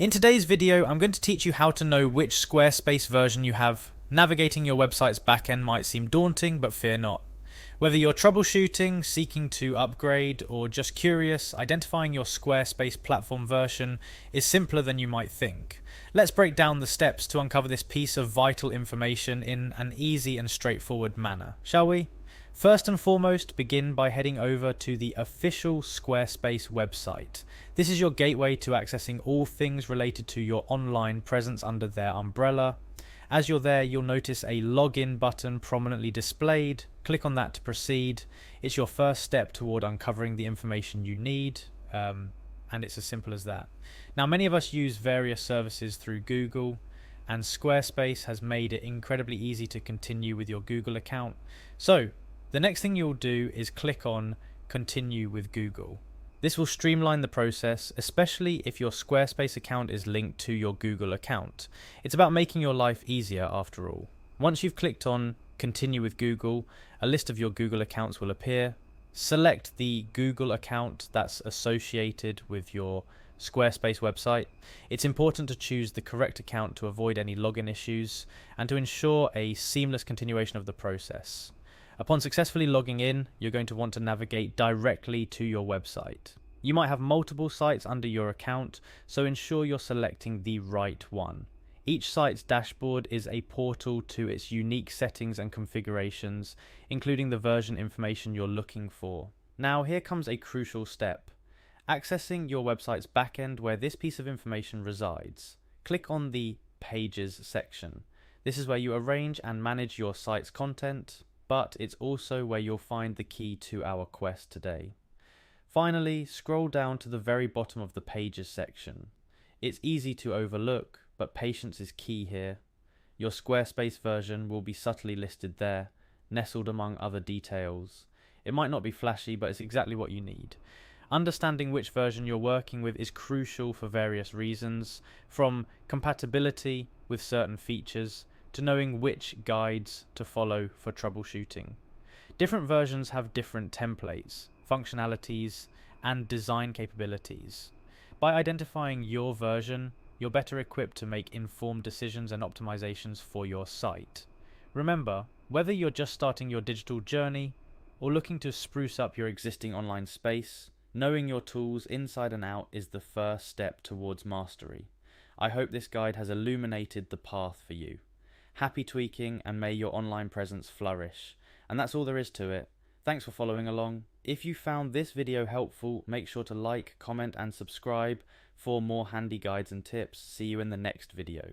In today's video, I'm going to teach you how to know which Squarespace version you have. Navigating your website's backend might seem daunting, but fear not. Whether you're troubleshooting, seeking to upgrade, or just curious, identifying your Squarespace platform version is simpler than you might think. Let's break down the steps to uncover this piece of vital information in an easy and straightforward manner, shall we? First and foremost, begin by heading over to the official Squarespace website. This is your gateway to accessing all things related to your online presence under their umbrella. As you're there, you'll notice a login button prominently displayed. Click on that to proceed. It's your first step toward uncovering the information you need, and it's as simple as that. Now, many of us use various services through Google, and Squarespace has made it incredibly easy to continue with your Google account. So, the next thing you'll do is click on Continue with Google. This will streamline the process, especially if your Squarespace account is linked to your Google account. It's about making your life easier after all. Once you've clicked on Continue with Google, a list of your Google accounts will appear. Select the Google account that's associated with your Squarespace website. It's important to choose the correct account to avoid any login issues and to ensure a seamless continuation of the process. Upon successfully logging in, you're going to want to navigate directly to your website. You might have multiple sites under your account, so ensure you're selecting the right one. Each site's dashboard is a portal to its unique settings and configurations, including the version information you're looking for. Now, here comes a crucial step. Accessing your website's backend where this piece of information resides. Click on the Pages section. This is where you arrange and manage your site's content, but it's also where you'll find the key to our quest today. Finally, scroll down to the very bottom of the Pages section. It's easy to overlook, but patience is key here. Your Squarespace version will be subtly listed there, nestled among other details. It might not be flashy, but it's exactly what you need. Understanding which version you're working with is crucial for various reasons, from compatibility with certain features to knowing which guides to follow for troubleshooting. Different versions have different templates, functionalities, and design capabilities. By identifying your version, you're better equipped to make informed decisions and optimizations for your site. Remember, whether you're just starting your digital journey or looking to spruce up your existing online space, knowing your tools inside and out is the first step towards mastery. I hope this guide has illuminated the path for you. Happy tweaking, and may your online presence flourish. And that's all there is to it. Thanks for following along. If you found this video helpful, make sure to like, comment and subscribe for more handy guides and tips. See you in the next video.